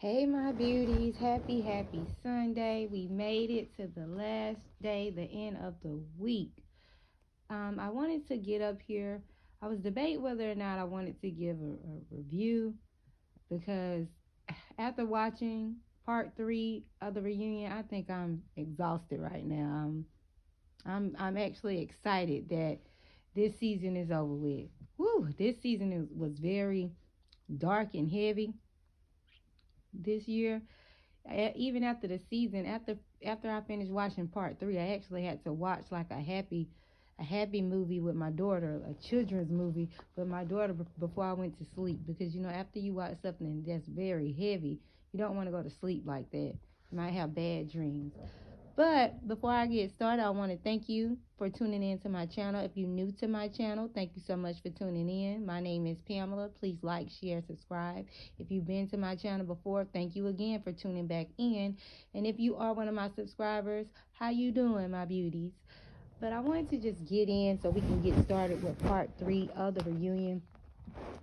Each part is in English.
Hey, my beauties. Happy Sunday. We made it to the last day, the end of the week. I wanted to get up here. I was debating whether or not I wanted to give a review because after watching part 3 of the reunion, I think I'm exhausted right now. I'm actually excited that this season is over with. Woo! This season was very dark and heavy this year. Even after the season, after I finished watching part 3, I actually had to watch like a happy movie with my daughter, a children's movie with my daughter before I went to sleep, because after you watch something that's very heavy, you don't want to go to sleep like that. You might have bad dreams. But before I get started, I want to thank you for tuning in to my channel. If you're new to my channel, thank you so much for tuning in. My name is Pamela. Please like, share, subscribe. If you've been to my channel before, thank you again for tuning back in. And if you are one of my subscribers, how you doing, my beauties? But I wanted to just get in so we can get started with part 3 of the reunion.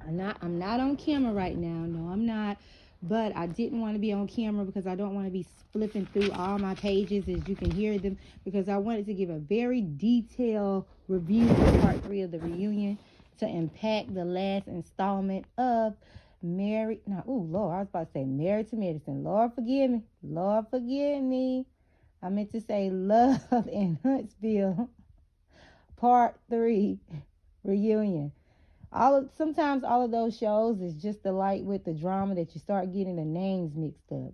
I'm not on camera right now. No, I'm not. But I didn't want to be on camera because I don't want to be flipping through all my pages as you can hear them, because I wanted to give a very detailed review of part 3 of the reunion to impact the last installment of Married. Now, oh Lord, I was about to say Married to Medicine. Lord forgive me. Lord forgive me. I meant to say Love in Huntsville part 3 reunion. Sometimes all of those shows is just the light with the drama that you start getting the names mixed up.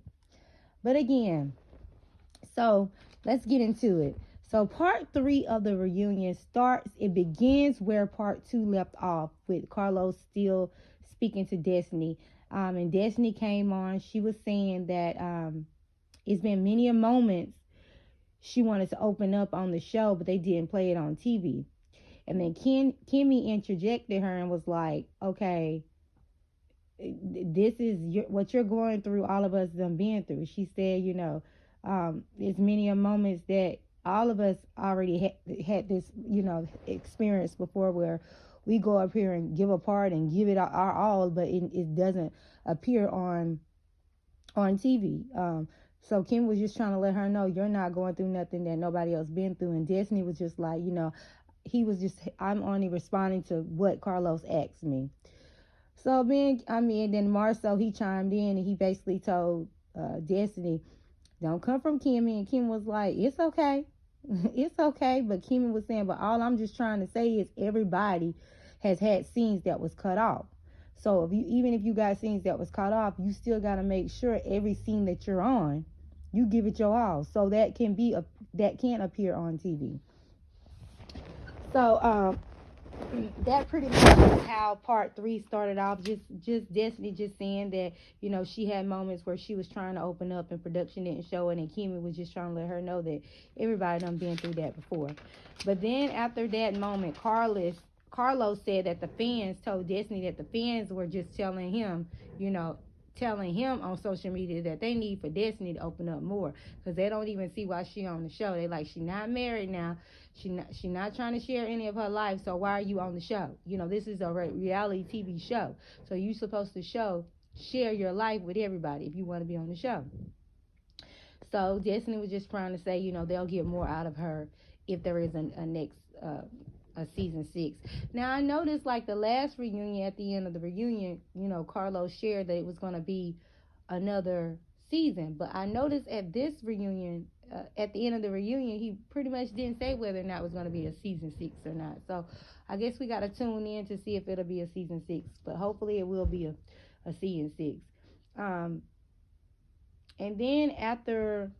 But again, so let's get into it. So part 3 of the reunion begins where part 2 left off, with Carlos still speaking to Destiny. And Destiny came on. She was saying that it's been many a moments she wanted to open up on the show, but they didn't play it on TV. And then Kimmy interjected her and was like, okay, this is what you're going through, all of us done been through. She said, there's many a moments that all of us already had this, experience before, where we go up here and give a part and give it our all, but it doesn't appear on TV. So Kim was just trying to let her know, you're not going through nothing that nobody else been through. And Destiny was just like, I'm only responding to what Carlos asked me. So then Marcel, he chimed in and he basically told Destiny, don't come from Kimmy. And Kim was like, it's okay. It's okay. But Kimmy was saying, but all I'm just trying to say is everybody has had scenes that was cut off. So even if you got scenes that was cut off, you still got to make sure every scene that you're on, you give it your all, so that can appear on TV. So that pretty much is how part 3 started off. Just Destiny just saying that she had moments where she was trying to open up and production didn't show it, and Kimmy was just trying to let her know that everybody done been through that before. But then after that moment, Carlos said that the fans told Destiny that the fans were just telling him on social media that they need for Destiny to open up more, because they don't even see why she on the show. They like, she not married now. She not trying to share any of her life, so why are you on the show? This is a reality TV show, so you supposed to share your life with everybody if you want to be on the show. So Destiny was just trying to say, they'll get more out of her if there is a next a season 6. Now I noticed, like the last reunion, at the end of the reunion, Carlos shared that it was going to be another season. But I noticed at this reunion, at the end of the reunion, he pretty much didn't say whether or not it was going to be a season 6 or not. So I guess we got to tune in to see if it'll be a season 6. But hopefully it will be a season 6. And then after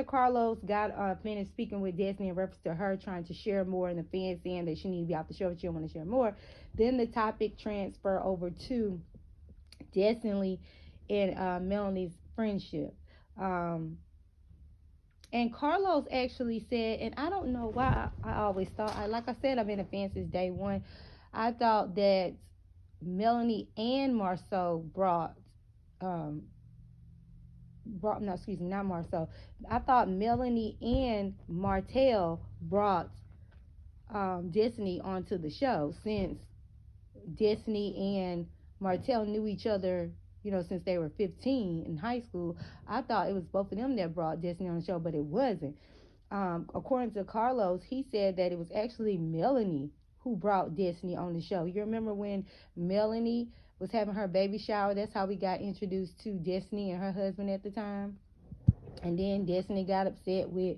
Carlos got finished speaking with Destiny in reference to her trying to share more, and the fans saying that she need to be off the show, but she don't want to share more, then the topic transfer over to Destiny and Melanie's friendship. And Carlos actually said, and I don't know why I always thought, like I said, I've been a fan since day one. I thought that Melanie and Marceau not Marceau. I thought Melanie and Martell brought Destiny onto the show, since Destiny and Martell knew each other, since they were 15 in high school. I thought it was both of them that brought Destiny on the show, but it wasn't. According to Carlos, he said that it was actually Melanie who brought Destiny on the show. You remember when Melanie was having her baby shower? That's how we got introduced to Destiny and her husband at the time. And then Destiny got upset with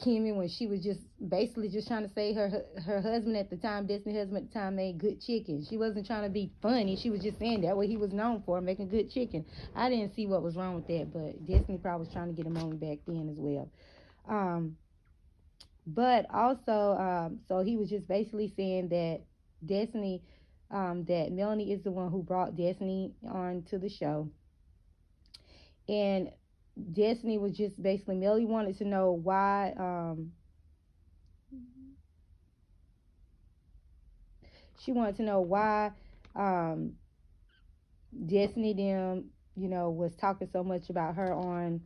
Kimmy when she was just basically just trying to say her husband at the time, Destiny's husband at the time, made good chicken. She wasn't trying to be funny. She was just saying that what he was known for, making good chicken. I didn't see what was wrong with that, but Destiny probably was trying to get him on back then as well. But also, so he was just basically saying that Destiny, that Melanie is the one who brought Destiny on to the show. And Destiny was just basically, Melanie wanted to know why, she wanted to know why Destiny them, was talking so much about her on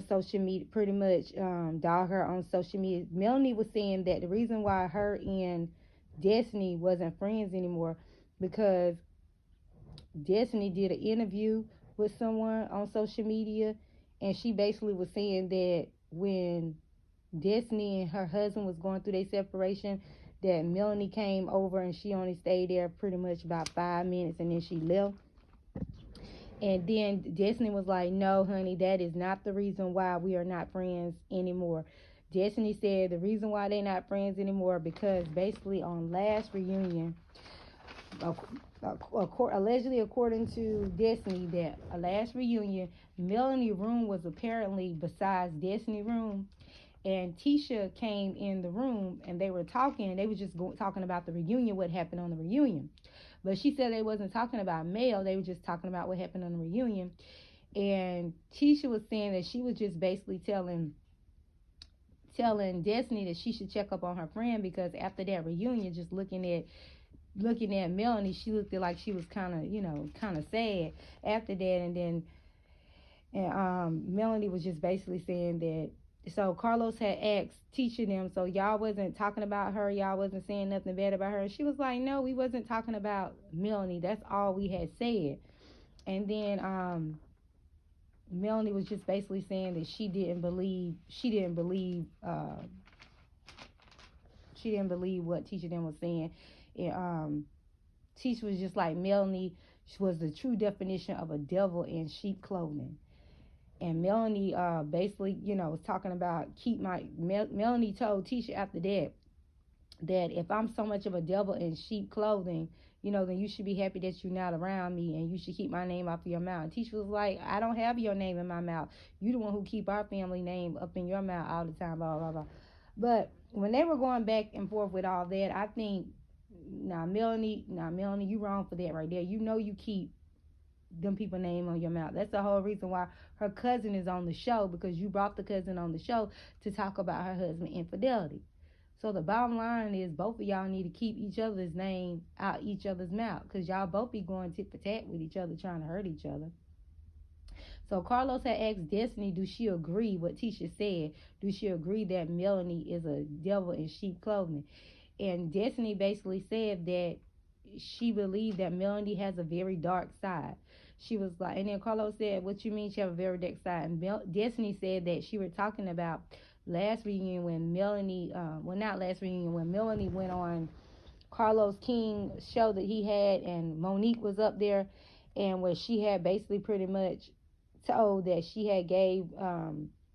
social media, pretty much dog her on social media. Melanie was saying that the reason why her and Destiny wasn't friends anymore because Destiny did an interview with someone on social media, and she basically was saying that when Destiny and her husband was going through their separation, that Melanie came over and she only stayed there pretty much about 5 minutes and then she left. And then Destiny was like, no, honey, that is not the reason why we are not friends anymore. Destiny said the reason why they're not friends anymore because basically on last reunion, allegedly according to Destiny, that a last reunion, Melanie room was apparently besides Destiny room, and Tisha came in the room and they were talking, and they were just talking about the reunion, what happened on the reunion. But she said they wasn't talking about Mel, they were just talking about what happened on the reunion. And Tisha was saying that she was just basically telling Destiny that she should check up on her friend because after that reunion, just looking at Melanie, she looked like she was kind of sad after that. And Melanie was just basically saying that. So Carlos had asked Tisha them, so y'all wasn't talking about her, y'all wasn't saying nothing bad about her. And she was like, no, we wasn't talking about Melanie. That's all we had said. And then Melanie was just basically saying that she didn't believe what Tisha them was saying. And Tisha was just like, Melanie was the true definition of a devil in sheep clothing. And Melanie basically, was talking about Melanie told Tisha after that if I'm so much of a devil in sheep clothing, then you should be happy that you're not around me and you should keep my name off of your mouth. Tisha was like, I don't have your name in my mouth. You the one who keep our family name up in your mouth all the time, blah, blah, blah. But when they were going back and forth with all that, I think, Melanie, you wrong for that right there. You keep them people name on your mouth. That's the whole reason why her cousin is on the show, because you brought the cousin on the show to talk about her husband infidelity. So the bottom line is both of y'all need to keep each other's name out each other's mouth, because y'all both be going tit for tat with each other, trying to hurt each other. So Carlos had asked Destiny, do she agree what Tisha said? Do she agree that Melanie is a devil in sheep clothing? And Destiny basically said that she believed that Melanie has a very dark side. She was like, and then Carlos said, what you mean she have a very dark side? And Destiny said that she were talking about last reunion when Melanie, not last reunion, when Melanie went on Carlos King show that he had, and Monique was up there, and where she had basically pretty much told that she had gave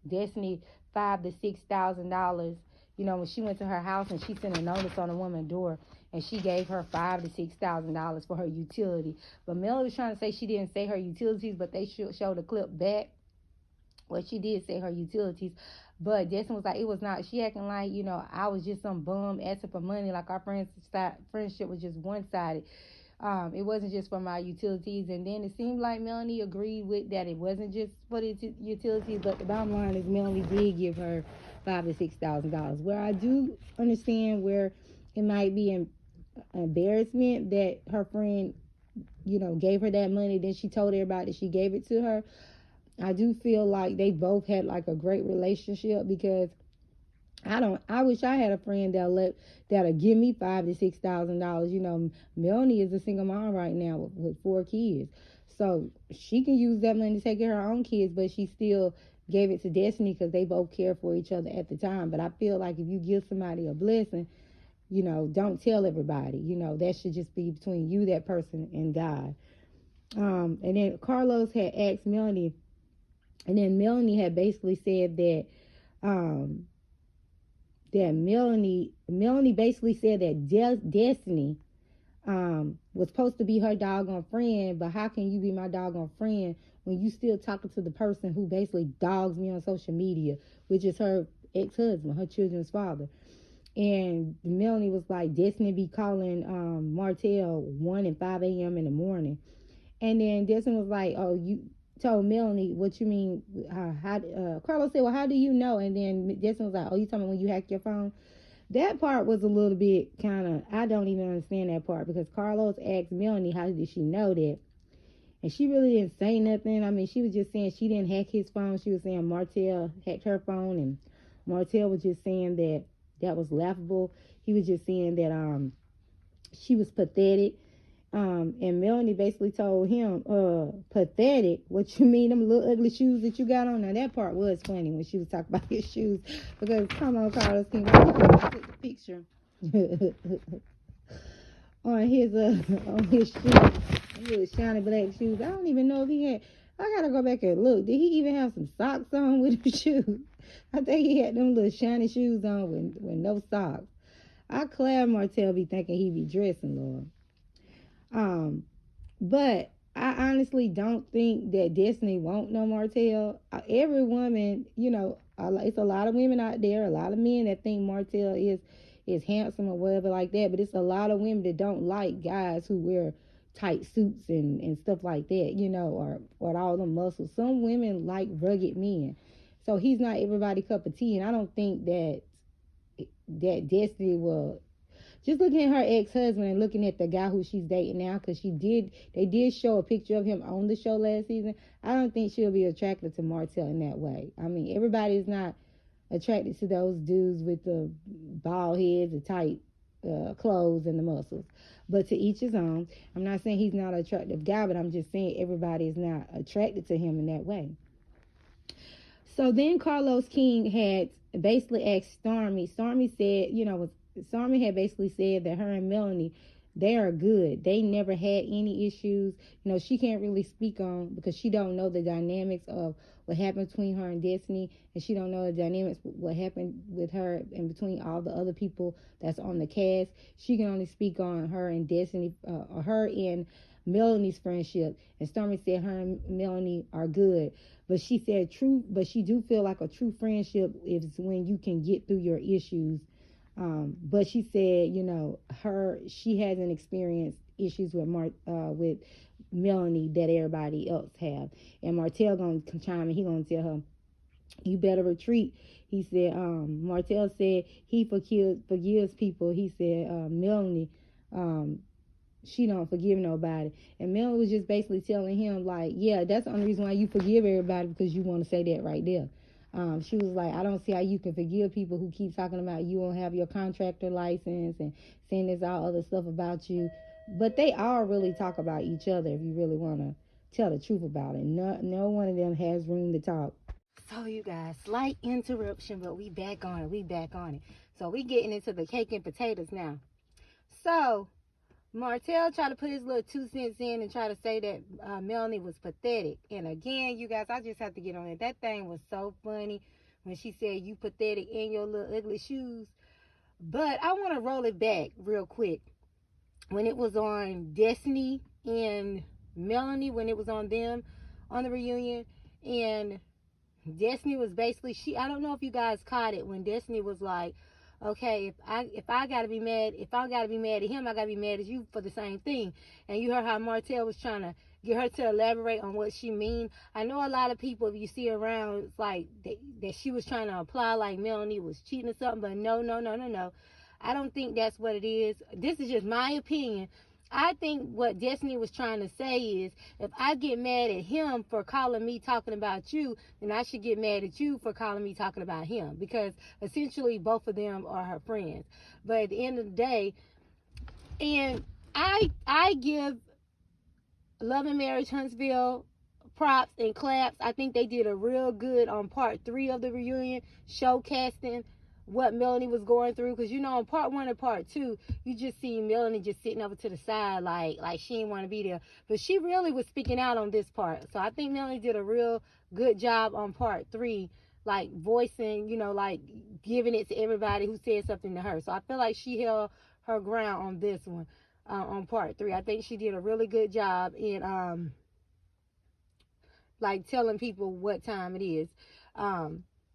Destiny $5,000 to $6,000. When she went to her house and she sent a notice on the woman's door, and she gave her $5,000 to $6,000 for her utility. But Melanie was trying to say she didn't say her utilities, but they showed a clip back where she did say her utilities. But Destiny was like, it was not. She acting like, I was just some bum asking for money, like our friendship was just one-sided. It wasn't just for my utilities. And then it seemed like Melanie agreed with that. It wasn't just for the utilities, but the bottom line is Melanie did give her $5,000 to $6,000. Where I do understand where it might be an embarrassment that her friend, gave her that money. Then she told everybody that she gave it to her. I do feel like they both had like a great relationship, because I wish I had a friend that'll give me $5,000 to $6,000. Melanie is a single mom right now with 4 kids. So she can use that money to take care of her own kids, but she still gave it to Destiny because they both care for each other at the time. But I feel like if you give somebody a blessing, don't tell everybody. That should just be between you, that person, and God. And then Carlos had asked Melanie, and then Melanie had basically said um, that Melanie basically said that Destiny was supposed to be her doggone friend, but how can you be my doggone friend when you still talking to the person who basically dogs me on social media, which is her ex-husband, her children's father. And Melanie was like, Destiny be calling Martell 1 and 5 a.m. in the morning. And then Destiny was like, oh, you told Melanie, what you mean? Carlos said, well, how do you know? And then Destiny was like, oh, you talking about when you hack your phone? That part was a little bit kind of, I don't even understand that part, because Carlos asked Melanie how did she know that. And she really didn't say nothing. I mean, she was just saying she didn't hack his phone. She was saying Martell hacked her phone, and Martell was just saying that that was laughable. He was just saying that she was pathetic. And Melanie basically told him, pathetic? What you mean, them little ugly shoes that you got on? Now that part was funny when she was talking about his shoes, because come on, Carlos, can you take the picture on his shoes, little shiny black shoes. I don't even know if he had. I gotta go back and look. Did he even have some socks on with the shoes? I think he had them little shiny shoes on with no socks. I Claire Martell be thinking he be dressing, Lord. But I honestly don't think that Destiny won't know Martell. Every woman, it's a lot of women out there, a lot of men that think Martell is handsome or whatever like that. But it's a lot of women that don't like guys who wear tight suits and stuff like that, or all the muscles. Some women like rugged men. So he's not everybody's cup of tea. And I don't think that Destiny will, just looking at her ex-husband and looking at the guy who she's dating now, because they did show a picture of him on the show last season. I don't think she'll be attracted to Martell in that way. I mean, everybody's not attracted to those dudes with the bald heads, the tight clothes, and the muscles. But to each his own. I'm not saying he's not an attractive guy, but I'm just saying everybody is not attracted to him in that way. So then Carlos King had basically asked Stormy. Stormy said, Stormy had basically said that her and Melanie, they are good. They never had any issues. She can't really speak on, because she don't know the dynamics of what happened between her and Destiny, and she don't know the dynamics what happened with her and between all the other people that's on the cast. She can only speak on her and Destiny, or her and Melanie's friendship. And Stormy said her and Melanie are good. But she said but she do feel like a true friendship is when you can get through your issues. But she said, she hasn't experienced issues with Melanie that everybody else have. And Martell gonna chime in. He gonna tell her, you better retreat. He said, Martell said he forgives people. He said, Melanie, she don't forgive nobody. And Melanie was just basically telling him, like, yeah, that's the only reason why you forgive everybody, because you want to say that right there. She was like, I don't see how you can forgive people who keep talking about you don't have your contractor license and saying this all other stuff about you. But they all really talk about each other if you really want to tell the truth about it. No one of them has room to talk. So you guys, slight interruption, but we back on it. We back on it. So we getting into the cake and potatoes now. So Martell tried to put his little 2 cents in and try to say that Melanie was pathetic. And again, you guys, I just have to get on it. That thing was so funny when she said, you pathetic in your little ugly shoes. But I want to roll it back real quick. When it was on Destiny and Melanie, when it was on them on the reunion, and Destiny was basically, I don't know if you guys caught it, when Destiny was like, okay, if I gotta be mad at him, I gotta be mad at you for the same thing. And you heard how Martell was trying to get her to elaborate on what she mean. I know a lot of people, if you see around, it's like that she was trying to apply like Melanie was cheating or something, but no. I don't think that's what it is. This is just my opinion. I think what Destiny was trying to say is, if I get mad at him for calling me talking about you, then I should get mad at you for calling me talking about him, because essentially both of them are her friends. But at the end of the day, and I give Love and Marriage Huntsville props and claps. I think they did a real good on part 3 of the reunion, showcasing what Melanie was going through. Because you know, in part 1 and part 2, you just see Melanie just sitting over to the side like she didn't want to be there. But she really was speaking out on this part. So I think Melanie did a real good job on part 3, like voicing, you know, like giving it to everybody who said something to her. So I feel like she held her ground on this one. On part 3, I think she did a really good job in like telling people what time it is.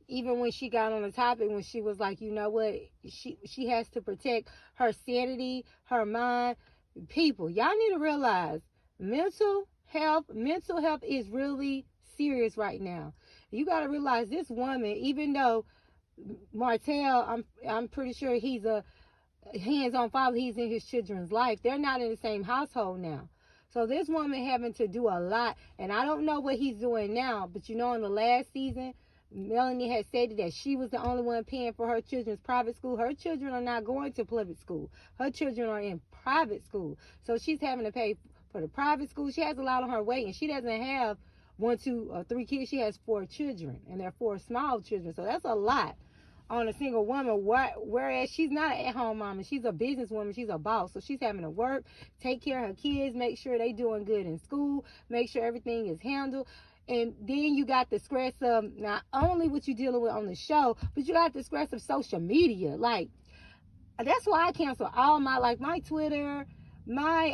Even when she got on the topic, when she was like, you know what, she has to protect her sanity, her mind. People, y'all need to realize mental health is really serious right now. You got to realize this woman, even though Martell, I'm pretty sure he's a hands-on father, he's in his children's life, they're not in the same household now. So this woman having to do a lot, and I don't know what he's doing now, but you know, in the last season, Melanie had stated that she was the only one paying for her children's private school. Her children are not going to public school. Her children are in private school. So she's having to pay for the private school. She has a lot on her weight, and she doesn't have 1, 2, or 3 kids. She has 4 children, and they're 4 small children. So that's a lot on a single woman, whereas she's not an at-home mom, and she's a businesswoman, she's a boss. So she's having to work, take care of her kids, make sure they doing good in school, make sure everything is handled. And then you got the stress of not only what you're dealing with on the show, but you got the stress of social media. Like, that's why I cancel all my Twitter, my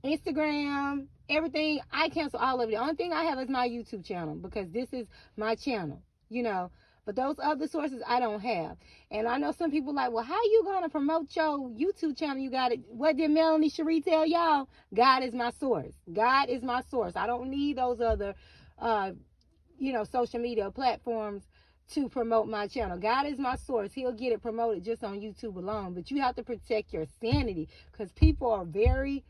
Instagram, everything. I cancel all of it. The only thing I have is my YouTube channel, because this is my channel, you know. But those other sources I don't have. And I know some people like, well, how you going to promote your YouTube channel? You got it. What did Melanie Shari tell y'all? God is my source. God is my source. I don't need those other, social media platforms to promote my channel. God is my source. He'll get it promoted just on YouTube alone. But you have to protect your sanity, because people are very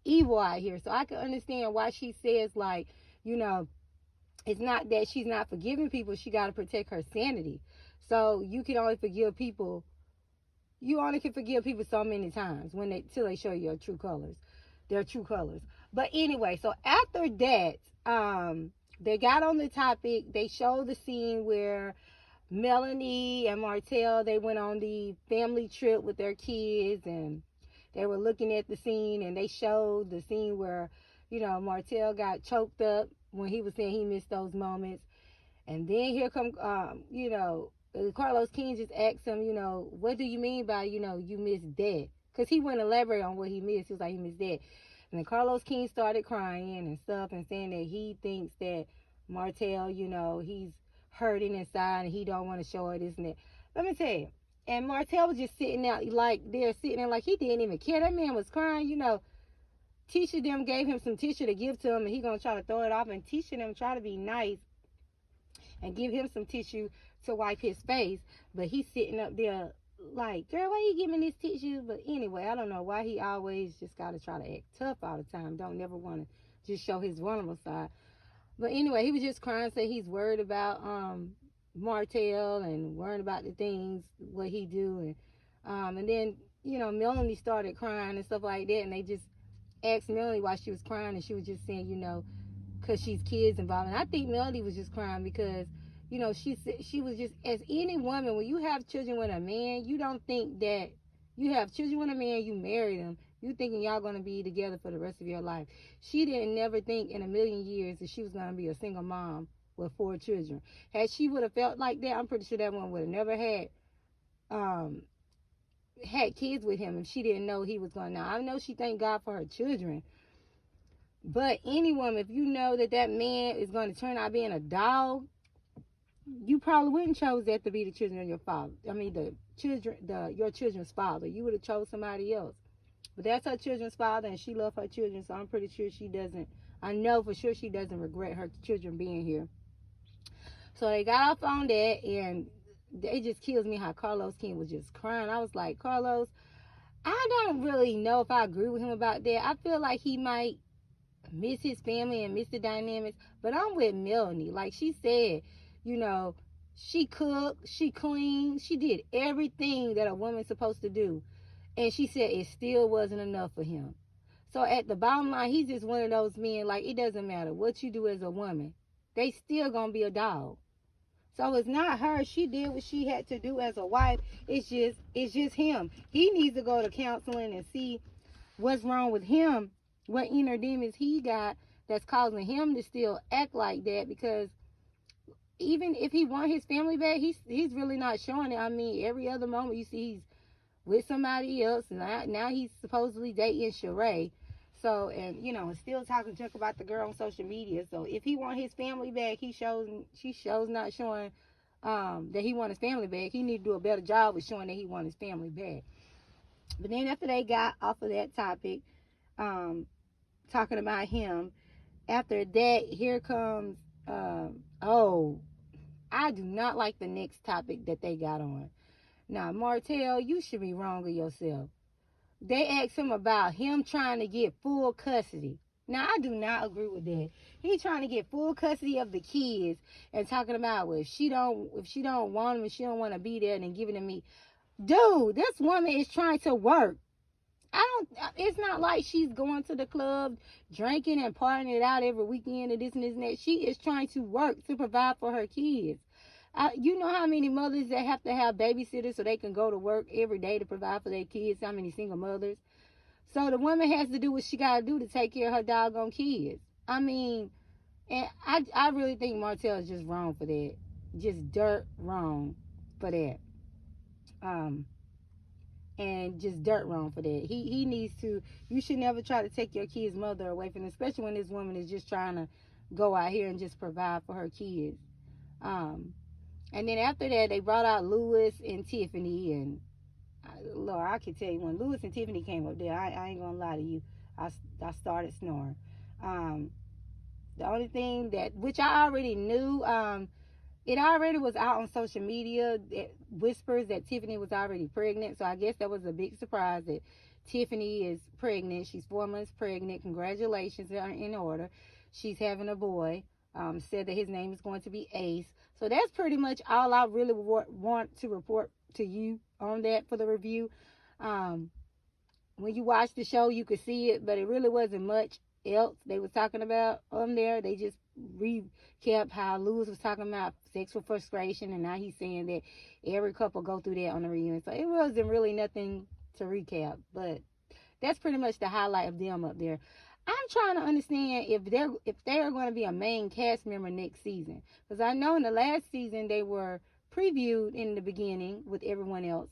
evil out here. So I can understand why she says, like, you know, it's not that she's not forgiving people. She got to protect her sanity. So you can only forgive people. You only can forgive people so many times till they show you your true colors, their true colors. But anyway, so after that, they got on the topic. They showed the scene where Melanie and Martell, they went on the family trip with their kids, and they were looking at the scene, and they showed the scene where, you know, Martell got choked up when he was saying he missed those moments. And then here come, Carlos King just asked him, you know, what do you mean by, you know, you missed that? Because he wouldn't elaborate on what he missed. He was like, he missed that. And then Carlos King started crying and stuff, and saying that he thinks that Martell, you know, he's hurting inside and he don't want to show it, this and that. Let me tell you. And Martell was just sitting there like he didn't even care. That man was crying, you know. Tisha them gave him some tissue to give to him, and he gonna try to throw it off. And Tisha them try to be nice and give him some tissue to wipe his face, but he's sitting up there like, girl, why you giving this tissue? But anyway, I don't know why he always just gotta try to act tough all the time. Don't never want to just show his vulnerable side. But anyway, he was just crying, say he's worried about Martell, and worried about the things what he do, and then, you know, Melanie started crying and stuff like that, and they just asked Melanie why she was crying, and she was just saying, you know, because she's kids involved. And I think Melanie was just crying because, you know, she was just, as any woman, when you have children with a man, you don't think that you have children with a man, you marry them, you thinking y'all going to be together for the rest of your life. She didn't never think in a million years that she was going to be a single mom with 4 children. Had she would have felt like that, I'm pretty sure that one would have never had kids with him if she didn't know he was going. Now, I know she thanked God for her children, but any woman, if you know that man is going to turn out being a dog, you probably wouldn't chose that to be the children of your father. I mean, your children's father. You would have chose somebody else. But that's her children's father, and she loves her children, so I'm pretty sure she doesn't. I know for sure she doesn't regret her children being here. So they got off on that, and it just kills me how Carlos King was just crying. I was like, Carlos, I don't really know if I agree with him about that. I feel like he might miss his family and miss the dynamics, but I'm with Melanie. Like she said, you know, she cooked, she cleaned, she did everything that a woman's supposed to do. And she said it still wasn't enough for him. So at the bottom line, he's just one of those men, like it doesn't matter what you do as a woman. They still gonna be a dog. So it's not her. She did what she had to do as a wife. It's just him. He needs to go to counseling and see what's wrong with him, what inner demons he got that's causing him to still act like that. Because even if he want his family back, he's really not showing it. I mean, every other moment you see he's with somebody else, and now he's supposedly dating Shari. So, and still talking junk about the girl on social media. So if he want his family back, she shows not showing that he want his family back. He need to do a better job with showing that he want his family back. But then after they got off of that topic, um, talking about him, after that, here comes, oh, I do not like the next topic that they got on. Now, Martell, you should be wrong of yourself. They asked him about him trying to get full custody. Now, I do not agree with that. He trying to get full custody of the kids and talking about, well, if she don't want him, if she don't want to be there, then giving to me. Dude, this woman is trying to work. It's not like she's going to the club, drinking and partying it out every weekend and this and this and that. She is trying to work to provide for her kids. You know how many mothers that have to have babysitters so they can go to work every day to provide for their kids? How many single mothers? So the woman has to do what she got to do to take care of her doggone kids. I mean, and I really think Martell is just wrong for that. Just dirt wrong for that. Um, and just dirt wrong for that. He needs to. You should never try to take your kid's mother away from him, especially when this woman is just trying to go out here and just provide for her kids. Um, and then after that, they brought out Lewis and Tiffany, and Lord, I can tell you when Lewis and Tiffany came up there, I ain't gonna lie to you, I started snoring. Um, the only thing that which I already knew, it already was out on social media, whispers that Tiffany was already pregnant. So I guess that was a big surprise that Tiffany is pregnant. She's 4 months pregnant. Congratulations are in order. She's having a boy. Said that his name is going to be Ace. So that's pretty much all I really want to report to you on that for the review. Um, when you watch the show, you could see it, but it really wasn't much else they was talking about on there. They just recap how Lewis was talking about sexual frustration, and now he's saying that every couple go through that on the reunion. So it wasn't really nothing to recap, but that's pretty much the highlight of them up there. I'm trying to understand if they're going to be a main cast member next season, because I know in the last season they were previewed in the beginning with everyone else.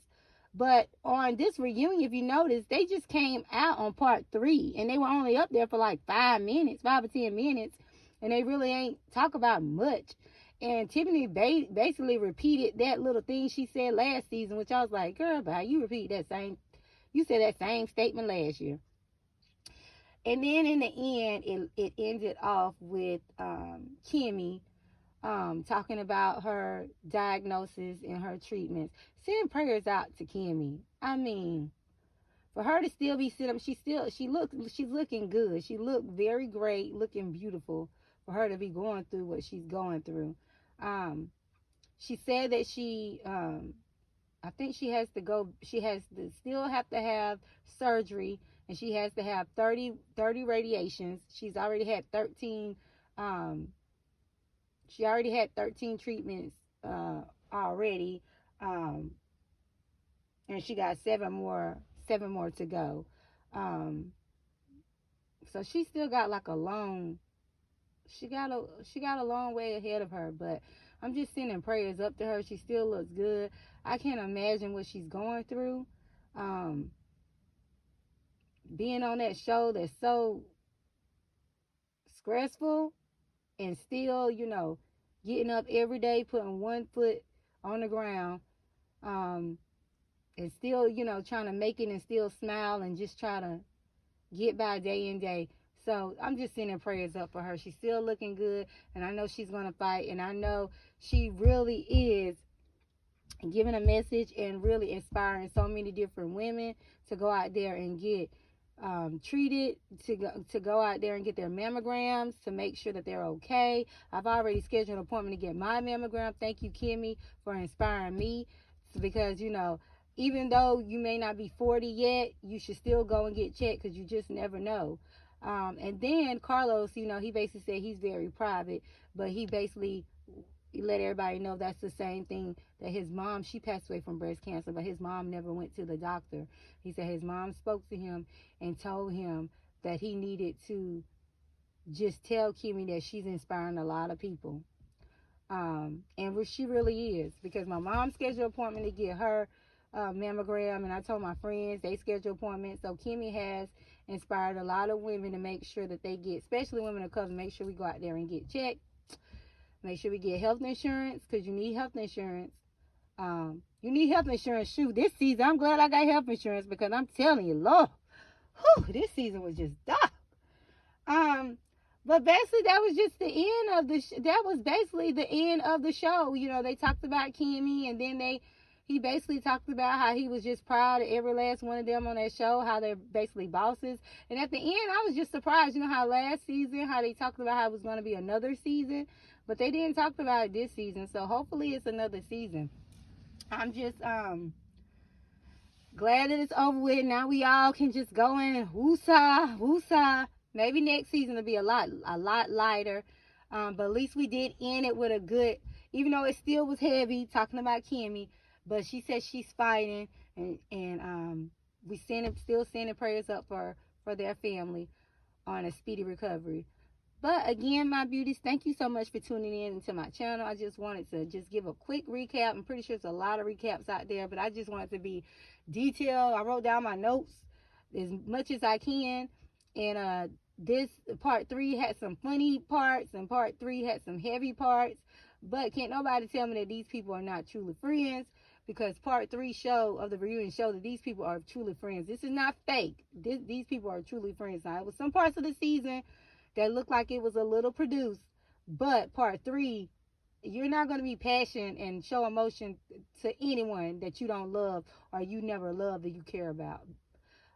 But on this reunion, if you notice, they just came out on part 3, and they were only up there for like 5 or 10 minutes, and they really ain't talk about much. And Tiffany basically repeated that little thing she said last season, which I was like, girl, but you said that same statement last year. And then in the end, it ended off with Kimmy talking about her diagnosis and her treatments. Send prayers out to Kimmy. I mean, for her to still be sitting up, she's looking good. She looked very great, looking beautiful for her to be going through what she's going through. She said that I think she has to still have to have surgery, and she has to have 30 radiations. Um, she already had 13 treatments already. Um, and she got seven more to go. Um, so she still got like she got a long way ahead of her, but I'm just sending prayers up to her. She still looks good. I can't imagine what she's going through. Um, Being on that show that's so stressful, and still, getting up every day, putting one foot on the ground, um, and still, trying to make it and still smile and just try to get by day in day. So I'm just sending prayers up for her. She's still looking good, and I know she's going to fight, and I know she really is giving a message and really inspiring so many different women to go out there and get treated, to go out there and get their mammograms to make sure that they're okay. I've already scheduled an appointment to get my mammogram. Thank you, Kimmy, for inspiring me, because even though you may not be 40 yet, you should still go and get checked, because you just never know. And then Carlos, he basically said he's very private, but he basically let everybody know that's the same thing that his mom, she passed away from breast cancer, but his mom never went to the doctor. He said his mom spoke to him and told him that he needed to just tell Kimmy that she's inspiring a lot of people. And she really is, because my mom scheduled an appointment to get her mammogram, and I told my friends, they scheduled appointments. So Kimmy has inspired a lot of women to make sure that they get, especially women of color, make sure we go out there and get checked. Make sure we get health insurance, because you need health insurance. You need health insurance. Shoot, this season, I'm glad I got health insurance, because I'm telling you, Lord, this season was just dark. But basically, that was just the end of that was basically the end of the show. They talked about Kimmy, and then he basically talked about how he was just proud of every last one of them on that show, how they're basically bosses. And at the end, I was just surprised, how last season, how they talked about how it was going to be another season, but they didn't talk about it this season. So hopefully it's another season. I'm just glad that it's over with. Now we all can just go in, woosah, woosah. Maybe next season will be a lot lighter. But at least we did end it with a good, even though it still was heavy talking about Kimmy, but she said she's fighting, and we still sending prayers up for their family on a speedy recovery. But again, my beauties, thank you so much for tuning in to my channel. I just wanted to just give a quick recap. I'm pretty sure there's a lot of recaps out there, but I just wanted to be detailed. I wrote down my notes as much as I can. And this part 3 had some funny parts, and part 3 had some heavy parts. But can't nobody tell me that these people are not truly friends, because part 3 of the reunion show that these people are truly friends. This is not fake. These people are truly friends. Now, it was some parts of the season that looked like it was a little produced, but part 3, you're not going to be passionate and show emotion to anyone that you don't love, or you never loved, or you care about.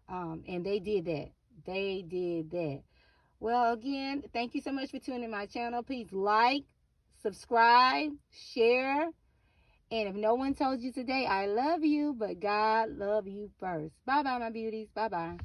And they did that. They did that. Well, again, thank you so much for tuning in my channel. Please like, subscribe, share. And if no one told you today, I love you, but God love you first. Bye-bye, my beauties. Bye-bye.